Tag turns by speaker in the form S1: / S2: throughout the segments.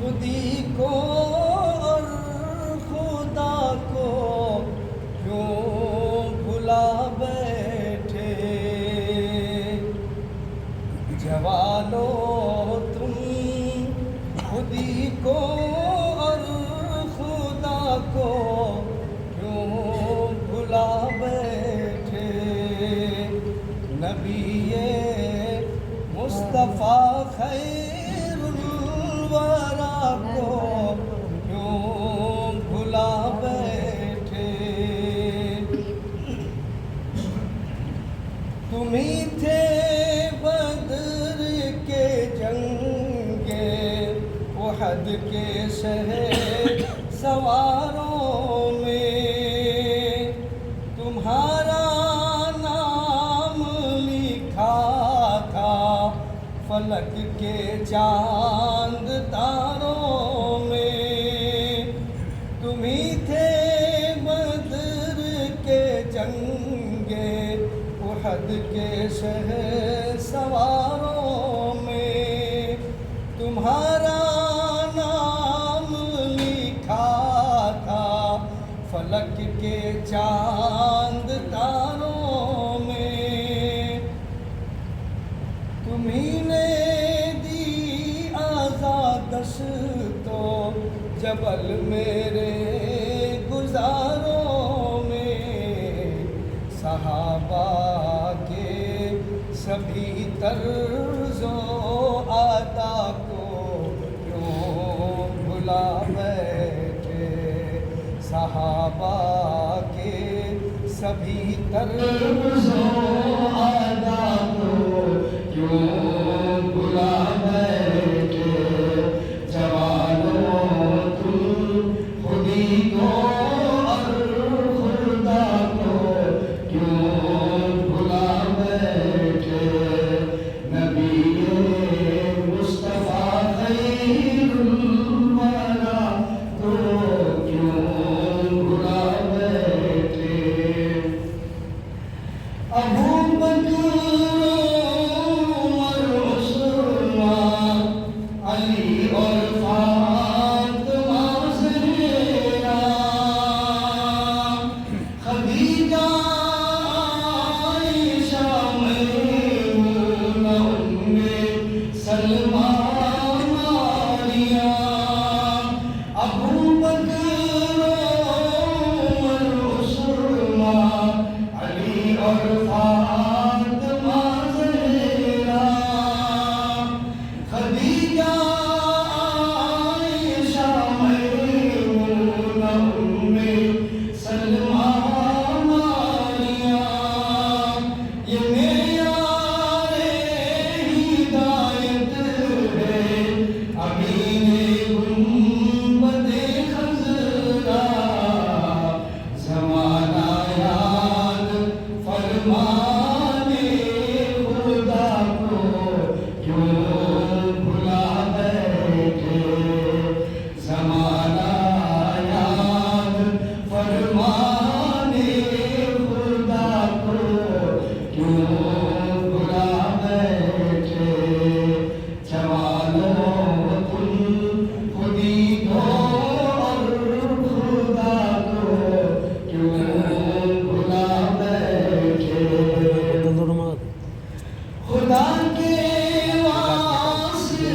S1: خودی کو اور خدا کو کیوں بھلا بیٹھے؟ جوانو تم خودی کو اور خدا کو کیوں بھلا بیٹھے؟ نبی مصطفیٰ خیر الورا کو کیوں بھلا بیٹھے؟ تمہیں تھے بدر کے جنگے احد کے شہر سواروں میں، تمہارا نام لکھا تھا فلک کے چاند تاروں میں، تمہیں تھے بدر کے جنگے احد کے شہر سواروں میں، تمہارا نام لکھا تھا فلک کے چاند تاروں میں، تمہیں نے دی آزادش تو جبل میرے گزاروں میں، صحابہ کے سبھی طرز و عطا کو کیوں بھلا بیٹھے؟ صحابہ کے سبھی طرز و عطا کو کیوں بھلا بیٹھے؟ جوانو تم خودی کو اور خدا کو کیوں بھلا بیٹھے؟ نبی مصطفیٰ خیر الورا کو کیوں بھلا بیٹھے؟ ابو بکر عمر عثمان علی اور فاطمہ زہرا، خدیجہ عائشہ میمونہ ام سلمہ ماریہ، ابو بکر عمر عثمان علی اور فاطمہ زہرا، خدیجہ عائشہ میمونہ ام سلمہ ماریہ، یہ معیار ہدایت ہے امین گنبد خضرا، زمانہ یاد فرمانے خدا کو کیوں بھلا بیٹھے؟ زمانہ یاد فرمانے خدا کو کیوں بھلا بیٹھے؟ جوانو تم خودی کو اور خدا کو کیوں بھلا بیٹھے؟ خدا کے واسطے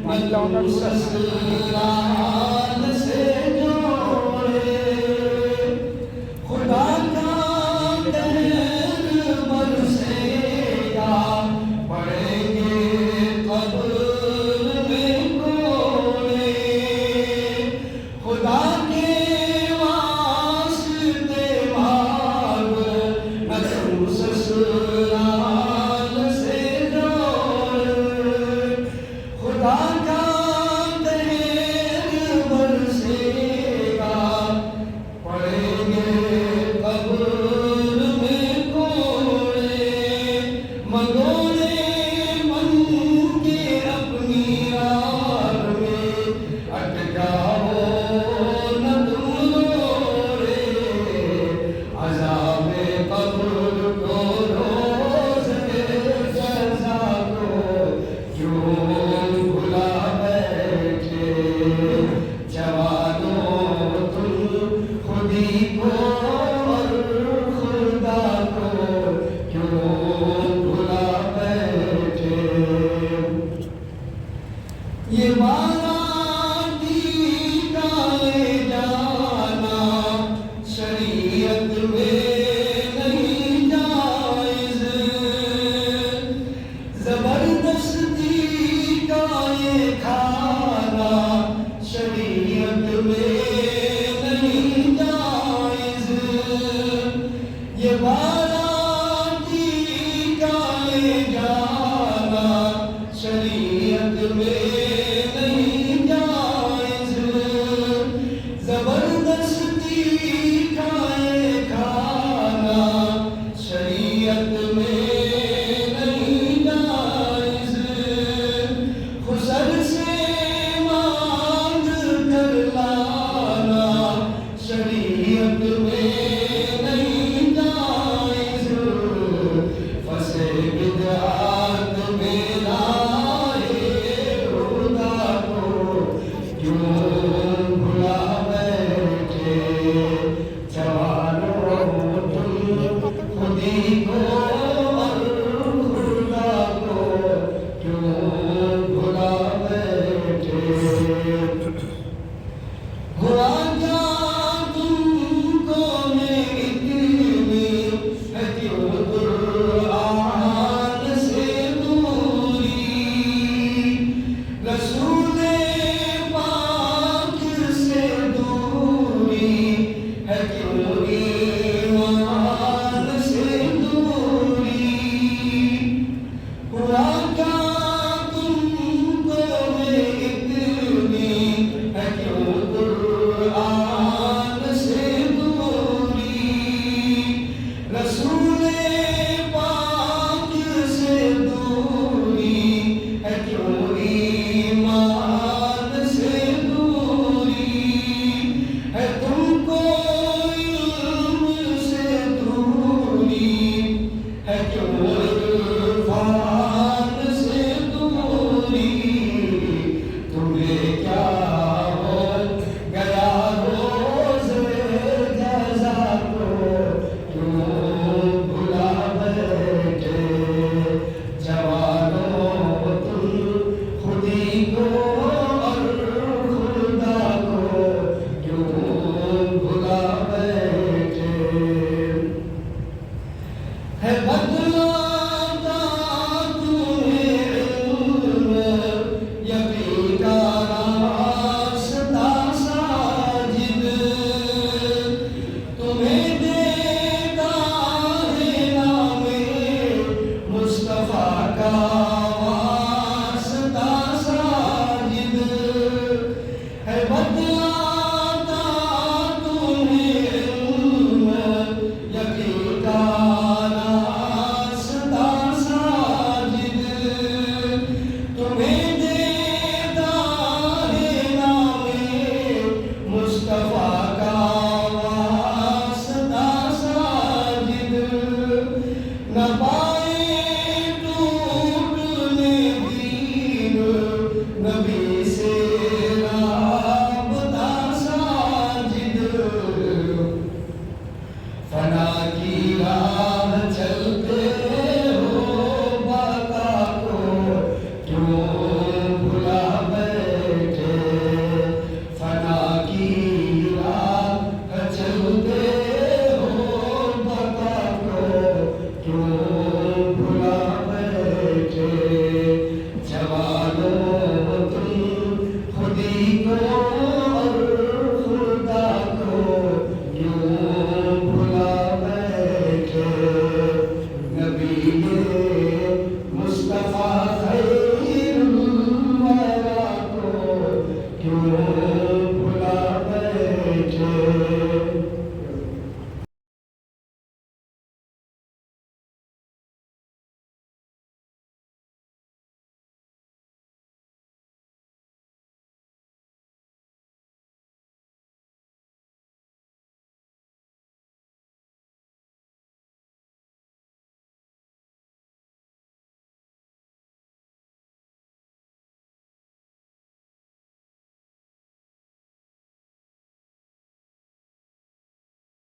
S1: مانگو سسرال سے جوڑے، خدا کا قہر برسے گا پڑیں گے قبر میں کوڑے، خدا کے واسطے مانگو سسرال سے جوڑے، خدا کا قہر یہ باراتی کا لے جانا شریعت میں نہیں جائز، زبردستی کا یہ کھانا شریعت میں نہیں جائز، یہ باراتی کا لے جانا شریعت میں